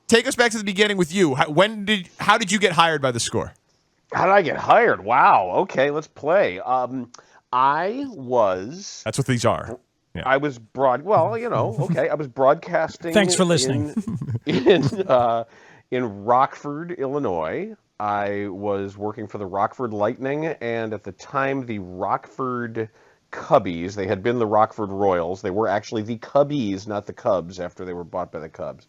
take us back to the beginning with you. How did you get hired by the Score? How did I get hired? Wow. Okay, let's play. I was. That's what these are. Yeah. I was okay. I was broadcasting. Thanks for listening. In Rockford, Illinois. I was working for the Rockford Lightning, and at the time, the Rockford Cubbies. They had been the Rockford Royals. They were actually the Cubbies, not the Cubs, after they were bought by the Cubs.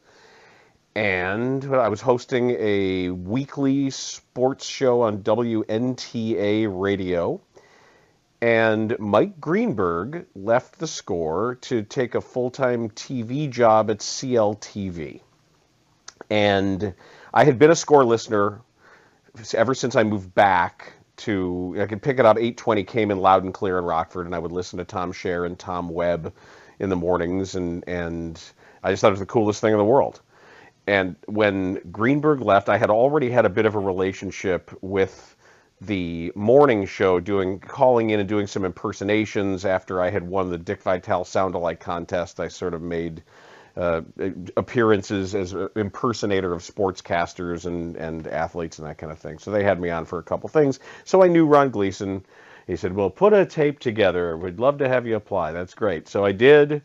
And I was hosting a weekly sports show on WNTA radio. And Mike Greenberg left the Score to take a full-time TV job at CLTV. And I had been a Score listener ever since I moved back to, I could pick it up, 820 came in loud and clear in Rockford, and I would listen to Tom Scher and Tom Webb in the mornings, and I just thought it was the coolest thing in the world. And when Greenberg left, I had already had a bit of a relationship with the morning show, calling in and doing some impersonations after I had won the Dick Vitale Sound-Alike contest. I sort of made appearances as an impersonator of sportscasters and athletes and that kind of thing. So they had me on for a couple things. So I knew Ron Gleason. He said, well, put a tape together. We'd love to have you apply. That's great. So I did.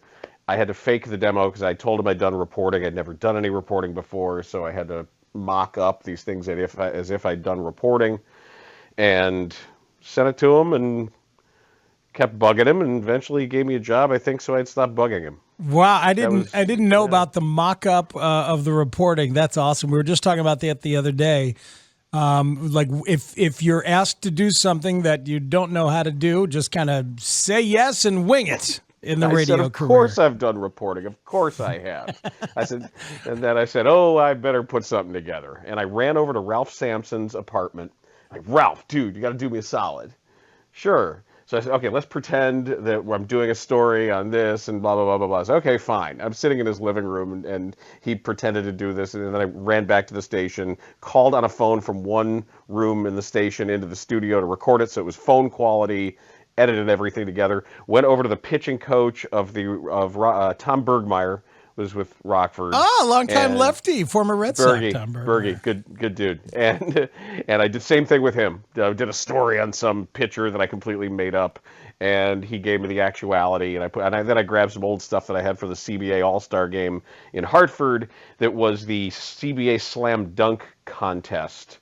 I had to fake the demo because I told him I'd done reporting. I'd never done any reporting before, so I had to mock up these things as if I'd done reporting, and sent it to him and kept bugging him, and eventually he gave me a job, I think, so I'd stop bugging him. Wow, I didn't know about the mock-up of the reporting. That's awesome. We were just talking about that the other day. Like if you're asked to do something that you don't know how to do, just kind of say yes and wing it in the radio career. Of course I've done reporting. Of course I have. And then I said, oh, I better put something together. And I ran over to Ralph Sampson's apartment. Like, Ralph, dude, you got to do me a solid. Sure. So I said, okay, let's pretend that I'm doing a story on this and blah, blah, blah, blah, blah. So, okay, fine. I'm sitting in his living room, and he pretended to do this, and then I ran back to the station, called on a phone from one room in the station into the studio to record it, so it was phone quality, edited everything together, went over to the pitching coach of Tom Bergmeyer, was with Rockford. Oh, long-time lefty, former Red Sox, Tom Bergie, good dude. And I did the same thing with him. I did a story on some pitcher that I completely made up, and he gave me the actuality. And then I grabbed some old stuff that I had for the CBA All-Star game in Hartford that was the CBA Slam Dunk contest.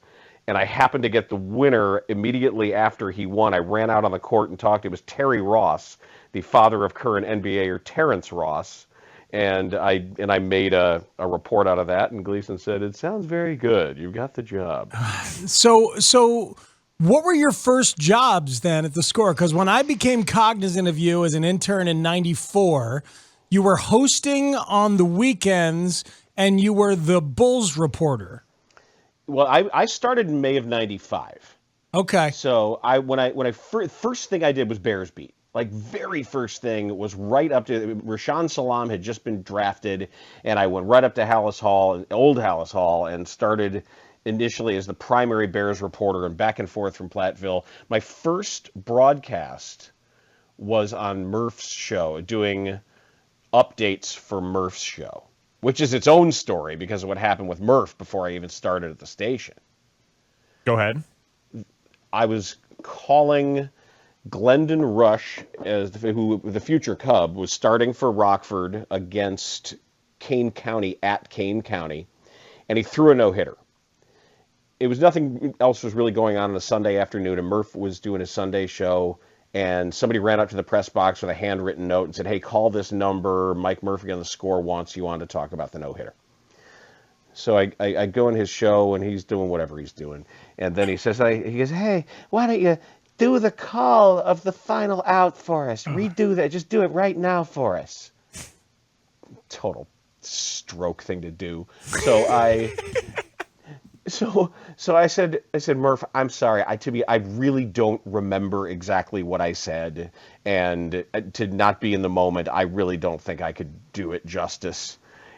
And I happened to get the winner immediately after he won. I ran out on the court and talked. It was Terry Ross, the father of current NBAer Terrence Ross. And I made a report out of that, and Gleason said, it sounds very good. You got the job. So what were your first jobs then at the Score? Because when I became cognizant of you as an intern in 94, you were hosting on the weekends, and you were the Bulls reporter. Well, I started in May of 95. Okay. So first thing I did was Bears Beat. Like, very first thing was right up to Rashaan Salam had just been drafted, and I went right up to old Hallis Hall, and started initially as the primary Bears reporter and back and forth from Platteville. My first broadcast was on Murph's show, doing updates for Murph's show, which is its own story because of what happened with Murph before I even started at the station. Go ahead. I was calling Glendon Rush, who the future Cub, was starting for Rockford against Kane County at Kane County, and he threw a no-hitter. It was nothing else was really going on a Sunday afternoon, and Murph was doing his Sunday show, and somebody ran up to the press box with a handwritten note and said, hey, call this number. Mike Murphy on the Score wants you on to talk about the no-hitter. So I go in his show, and he's doing whatever he's doing. And then he goes, hey, why don't you do the call of the final out for us? Redo that. Just do it right now for us. Total stroke thing to do. So I said, Murph, I'm sorry. I really don't remember exactly what I said, and to not be in the moment, I really don't think I could do it justice.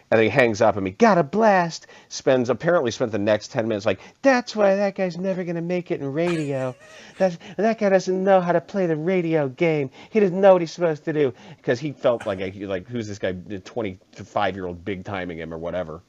And then he hangs up on me, got a blast, apparently spent the next 10 minutes like, that's why that guy's never going to make it in radio. That guy doesn't know how to play the radio game. He doesn't know what he's supposed to do. Because he felt like who's this guy, 25-year-old big timing him or whatever.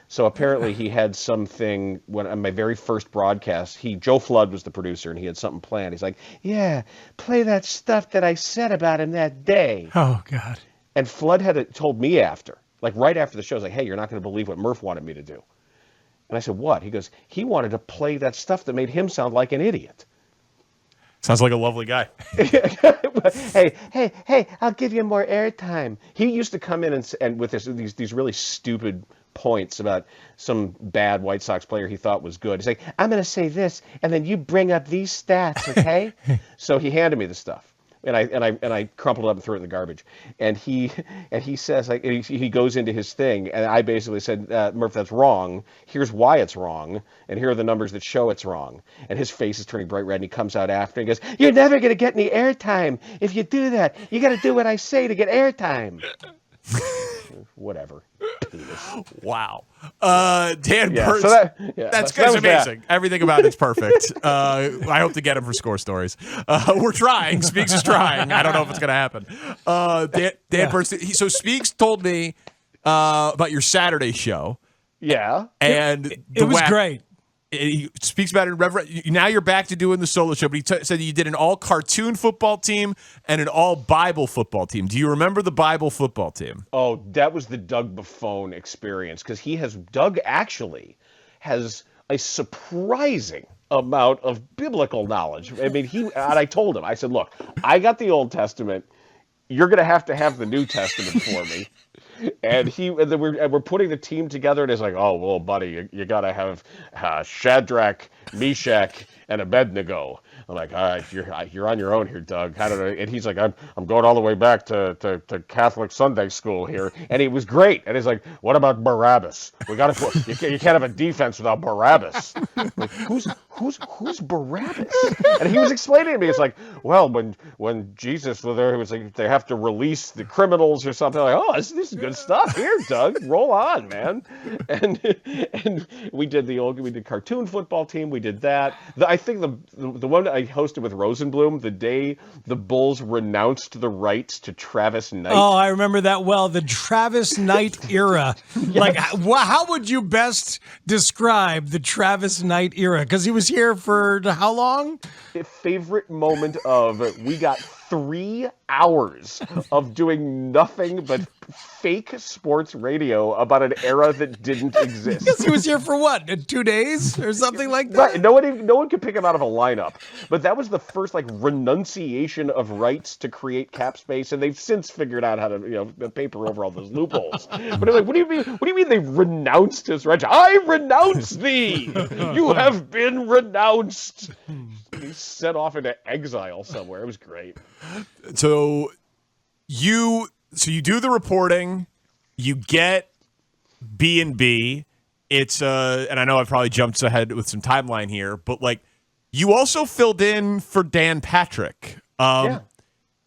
So apparently he had something when on my very first broadcast. Joe Flood was the producer, and he had something planned. He's like, "Yeah, play that stuff that I said about him that day." Oh God. And Flood had told me after, like right after the show, he's like, "Hey, you're not going to believe what Murph wanted me to do." And I said, "What?" He goes, "He wanted to play that stuff that made him sound like an idiot." Sounds like a lovely guy. hey, I'll give you more airtime. He used to come in and with these really stupid points about some bad White Sox player he thought was good. He's like, "I'm going to say this, and then you bring up these stats, okay?" So he handed me the stuff. And I crumpled it up and threw it in the garbage. And he says, like, he goes into his thing, and I basically said, "Murph, that's wrong. Here's why it's wrong, and here are the numbers that show it's wrong." And his face is turning bright red, and he comes out after and goes, "You're never going to get any airtime if you do that. You got to do what I say to get airtime." Whatever. Wow. Dan Burns. So that's that was amazing. Everything about it's perfect. I hope to get him for Score Stories. We're trying. Speaks is trying. I don't know if it's going to happen. Dan Bernstein. So Speaks told me about your Saturday show. Yeah. And it was great. He speaks about it in Reverend. Now you're back to doing the solo show, but he said you did an all cartoon football team and an all Bible football team. Do you remember the Bible football team? Oh, that was the Doug Buffone experience, because Doug actually has a surprising amount of biblical knowledge. I mean, and I told him, I said, "Look, I got the Old Testament. You're going to have the New Testament for me." And we're putting the team together, and it's like, "Oh, well, buddy, you got to have Shadrach, Meshach, and Abednego." I'm like, "All right, you're on your own here, Doug." I don't know. And he's like, I'm going all the way back to Catholic Sunday school here," and it was great. And he's like, "What about Barabbas? We got to you can't have a defense without Barabbas." I'm like, who's Barabbas? And he was explaining to me, it's like, "Well, when Jesus was there, he was like, they have to release the criminals or something." I'm like, "Oh, this is good stuff here, Doug. Roll on, man." And we did cartoon football team. We did that. I think the one I hosted with Rosenblum, the day the Bulls renounced the rights to Travis Knight. Oh, I remember that well. The Travis Knight era. Yes. Like, how would you best describe the Travis Knight era? Because he was here for how long? Favorite moment of, we got 3 hours of doing nothing but fake sports radio about an era that didn't exist. Yes, he was here for what, 2 days or something like that? Right. No one could pick him out of a lineup. But that was the first renunciation of rights to create cap space, and they've since figured out how to paper over all those loopholes. But I'm like, what do you mean? What do you mean they renounced his rights? I renounce thee. You have been renounced. He set off into exile somewhere. It was great. So you do the reporting, you get B&B. It's and I know I've probably jumped ahead with some timeline here, but you also filled in for Dan Patrick. Yeah.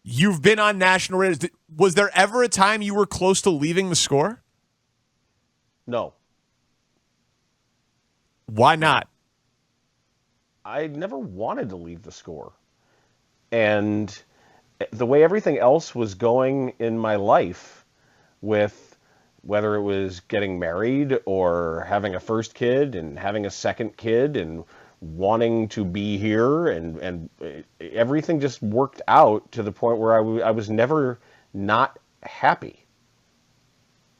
You've been on national radio. Was there ever a time you were close to leaving the Score? No. Why not? I never wanted to leave the Score. And the way everything else was going in my life, with whether it was getting married or having a first kid and having a second kid and wanting to be here, and everything just worked out to the point where I was never not happy.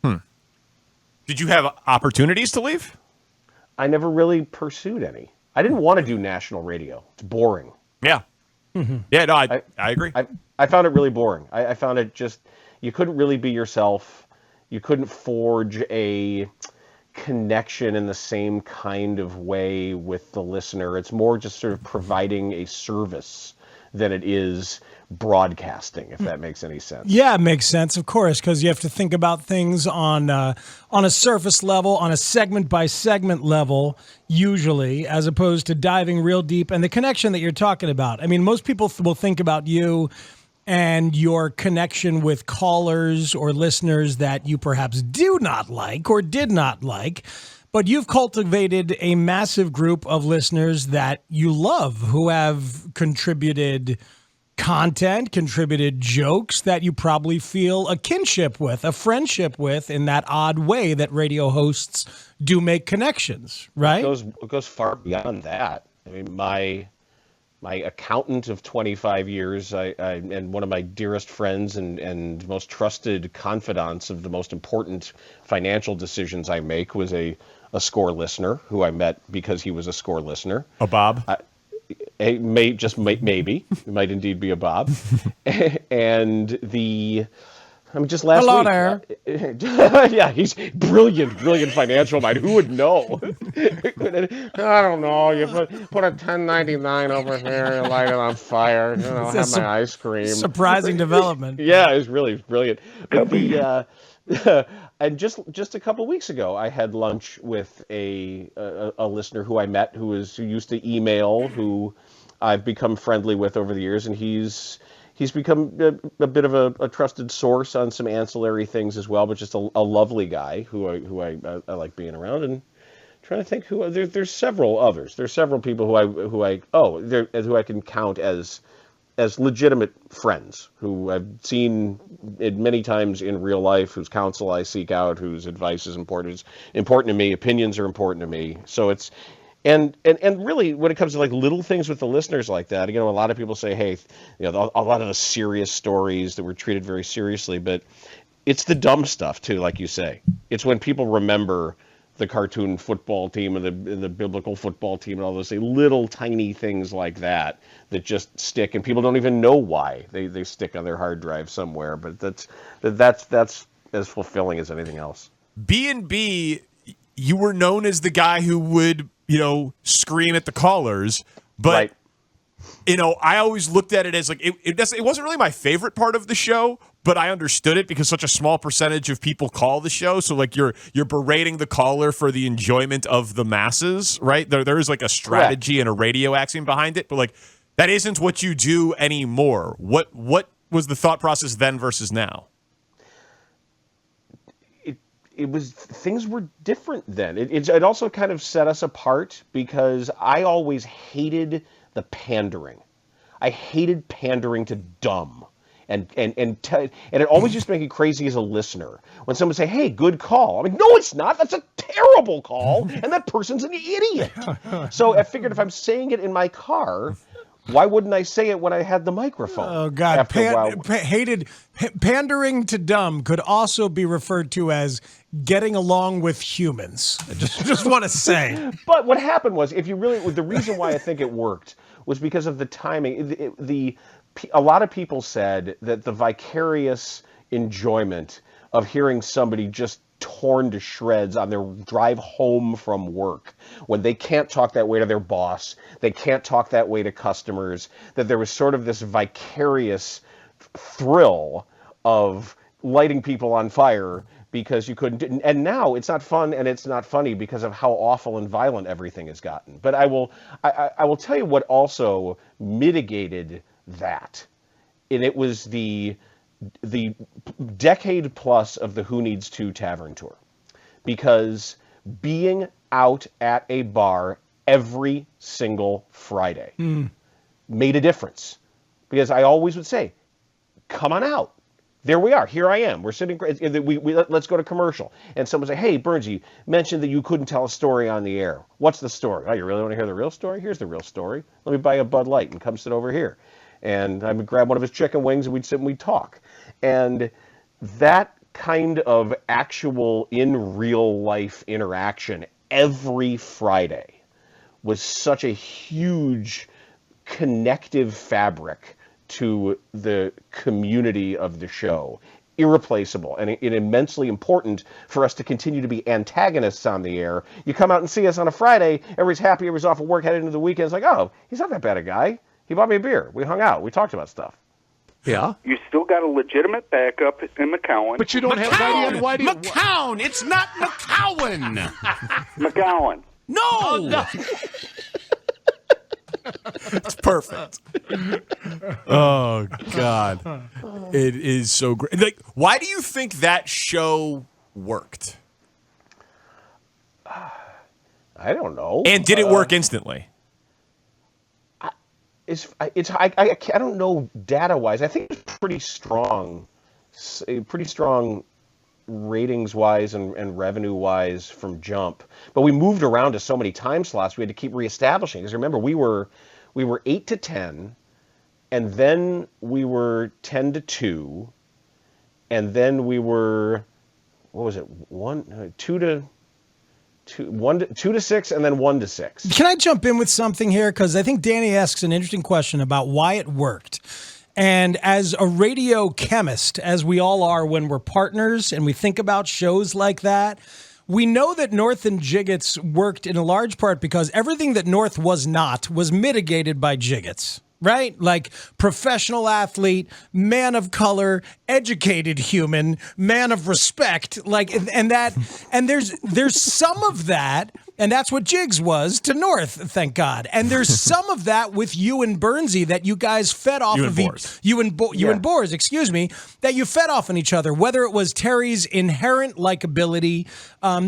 Did you have opportunities to leave? I never really pursued any. I didn't want to do national radio. It's boring. Yeah. Mm-hmm. Yeah, no, I agree. I found it really boring. I found it just, you couldn't really be yourself. You couldn't forge a connection in the same kind of way with the listener. It's more just sort of providing a service than it is broadcasting, if that makes any sense. Yeah, it makes sense, of course, because you have to think about things on a surface level, on a segment-by-segment level, usually, as opposed to diving real deep. And the connection that you're talking about, I mean, most people will think about you and your connection with callers or listeners that you perhaps do not like or did not like. But you've cultivated a massive group of listeners that you love, who have contributed content, contributed jokes that you probably feel a kinship with, a friendship with, in that odd way that radio hosts do make connections, right? It goes far beyond that. I mean, my accountant of 25 years, and one of my dearest friends and most trusted confidants of the most important financial decisions I make, was a SCORE listener who I met because he was a SCORE listener. A Bob? Maybe it might indeed be a Bob. And just last Hello week. there. Yeah, he's brilliant financial mind. Who would know? I don't know. You put a 1099 over here, you light it on fire. Have my ice cream. Surprising development. Yeah, it was really brilliant. But and just a couple weeks ago, I had lunch with a listener who I met, who used to email, who I've become friendly with over the years, and he's become a bit of a trusted source on some ancillary things as well, but just a lovely guy who I like being around. And trying to think there's several others. There's several people who I can count as legitimate friends who I've seen it many times in real life, whose counsel I seek out, whose advice is important to me, opinions are important to me. So it's and really, when it comes to like little things with the listeners like that, a lot of people say, hey, a lot of the serious stories that were treated very seriously, but it's the dumb stuff too, like you say. It's when people remember the cartoon football team and the biblical football team and all those little tiny things like that just stick, and people don't even know why they stick on their hard drive somewhere. But that's as fulfilling as anything else. B&B, you were known as the guy who would scream at the callers, but right. I always looked at it as like it wasn't really my favorite part of the show, but I understood it because such a small percentage of people call the show. So like you're berating the caller for the enjoyment of the masses, right? There is like a strategy and a radio axiom behind it, but like that isn't what you do anymore. What was the thought process then versus now? Things were different then. It also kind of set us apart because I always hated the pandering. I hated pandering to dumb. And it always used to make me crazy as a listener when someone would say, hey, good call. I'm like, no, it's not. That's a terrible call. And that person's an idiot. So I figured if I'm saying it in my car, why wouldn't I say it when I had the microphone? Oh, God. Pandering to dumb could also be referred to as getting along with humans. I just want to say. But what happened was, the reason why I think it worked was because of the timing. A lot of people said that the vicarious enjoyment of hearing somebody just torn to shreds on their drive home from work, when they can't talk that way to their boss, they can't talk that way to customers, that there was sort of this vicarious thrill of lighting people on fire because you couldn't. And now it's not fun and it's not funny because of how awful and violent everything has gotten. But I will tell you what also mitigated that, and it was the decade plus of the Who Needs To Tavern Tour, because being out at a bar every single Friday made a difference, because I always would say, come on out. There we are. Here I am. We're sitting. Let's go to commercial. And someone say, hey, Bernsey, mentioned that you couldn't tell a story on the air. What's the story? Oh, you really want to hear the real story? Here's the real story. Let me buy a Bud Light and come sit over here. And I would grab one of his chicken wings and we'd sit and we'd talk. And that kind of actual in real life interaction every Friday was such a huge connective fabric to the community of the show. Irreplaceable and immensely important for us to continue to be antagonists on the air. You come out and see us on a Friday, everybody's happy, everybody's off of work, headed into the weekend. It's like, oh, he's not that bad a guy. He bought me a beer. We hung out. We talked about stuff. Yeah. You still got a legitimate backup in McCowan. But you don't have Whitey. McCown! It's not McCowan! McGowan. No! It's perfect. Oh, God. It is so great. Like, why do you think that show worked? I don't know. And did it work instantly? I don't know data wise. I think it's pretty strong ratings wise and revenue wise from Jump. But we moved around to so many time slots we had to keep reestablishing. Because remember, we were 8 to 10, and then we were 10 to 2, and then we were, what was it, 2 to 6, and then 1 to 6. Can I jump in with something here? Because I think Danny asks an interesting question about why it worked. And as a radio chemist, as we all are when we're partners and we think about shows like that, we know that North and Jiggets worked in a large part because everything that North was not was mitigated by Jiggets. Right? Like professional athlete, man of color, educated human, man of respect, like, and there's some of that, and that's what Jigs was to North, thank God. And there's some of that with you and Bernsey that you guys fed off of you and Boers, excuse me, that you fed off on each other, whether it was Terry's inherent likability,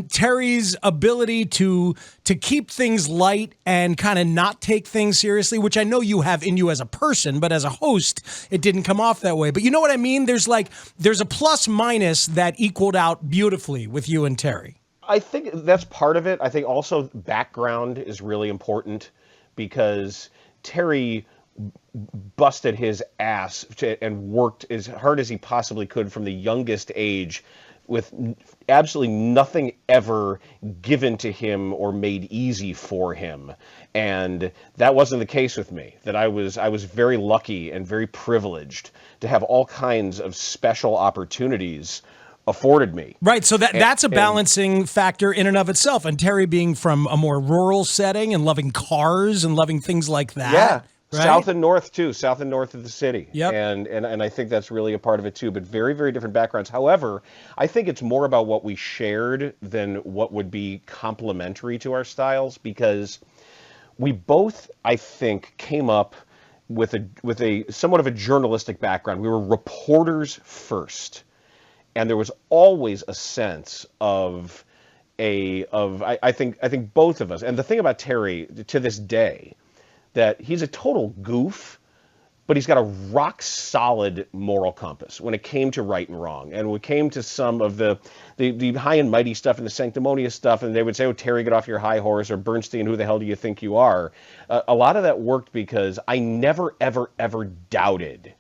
Terry's ability to keep things light and kind of not take things seriously, which I know you have in you as a person, but as a host, it didn't come off that way. But you know what I mean? There's a plus minus that equaled out beautifully with you and Terry. I think that's part of it. I think also background is really important because Terry busted his ass and worked as hard as he possibly could from the youngest age with absolutely nothing ever given to him or made easy for him. And that wasn't the case with me. That I was very lucky and very privileged to have all kinds of special opportunities afforded me. Right, so that's a balancing factor in and of itself. And Terry being from a more rural setting and loving cars and loving things like that. Yeah. Right? South and north too, south and north of the city. Yep. And I think that's really a part of it too, but very, very different backgrounds. However, I think it's more about what we shared than what would be complementary to our styles, because we both, I think, came up with a somewhat of a journalistic background. We were reporters first. And there was always a sense of I think both of us. And the thing about Terry to this day, that he's a total goof, but he's got a rock solid moral compass when it came to right and wrong. And when it came to some of the high and mighty stuff and the sanctimonious stuff, and they would say, oh, Terry, get off your high horse, or Bernstein, who the hell do you think you are? A lot of that worked because I never, ever, ever doubted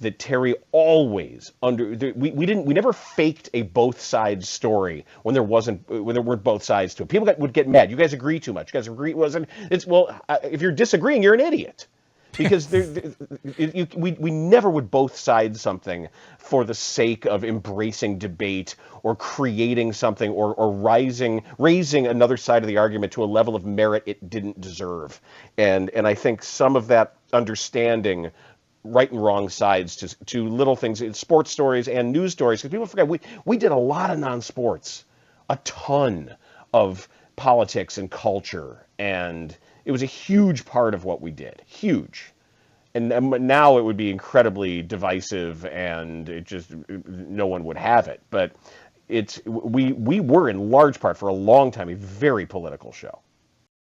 that Terry always we never faked a both sides story when there weren't both sides to it. People would get mad. You guys agree too much. You guys agree if you're disagreeing, you're an idiot. Because we never would both side something for the sake of embracing debate or creating something or raising another side of the argument to a level of merit it didn't deserve. And I think some of that understanding right and wrong sides to little things, sports stories and news stories, because people forget we did a lot of non-sports, a ton of politics and culture, and it was a huge part of what we did, huge. And now it would be incredibly divisive, and it just no one would have it. But we were in large part for a long time a very political show.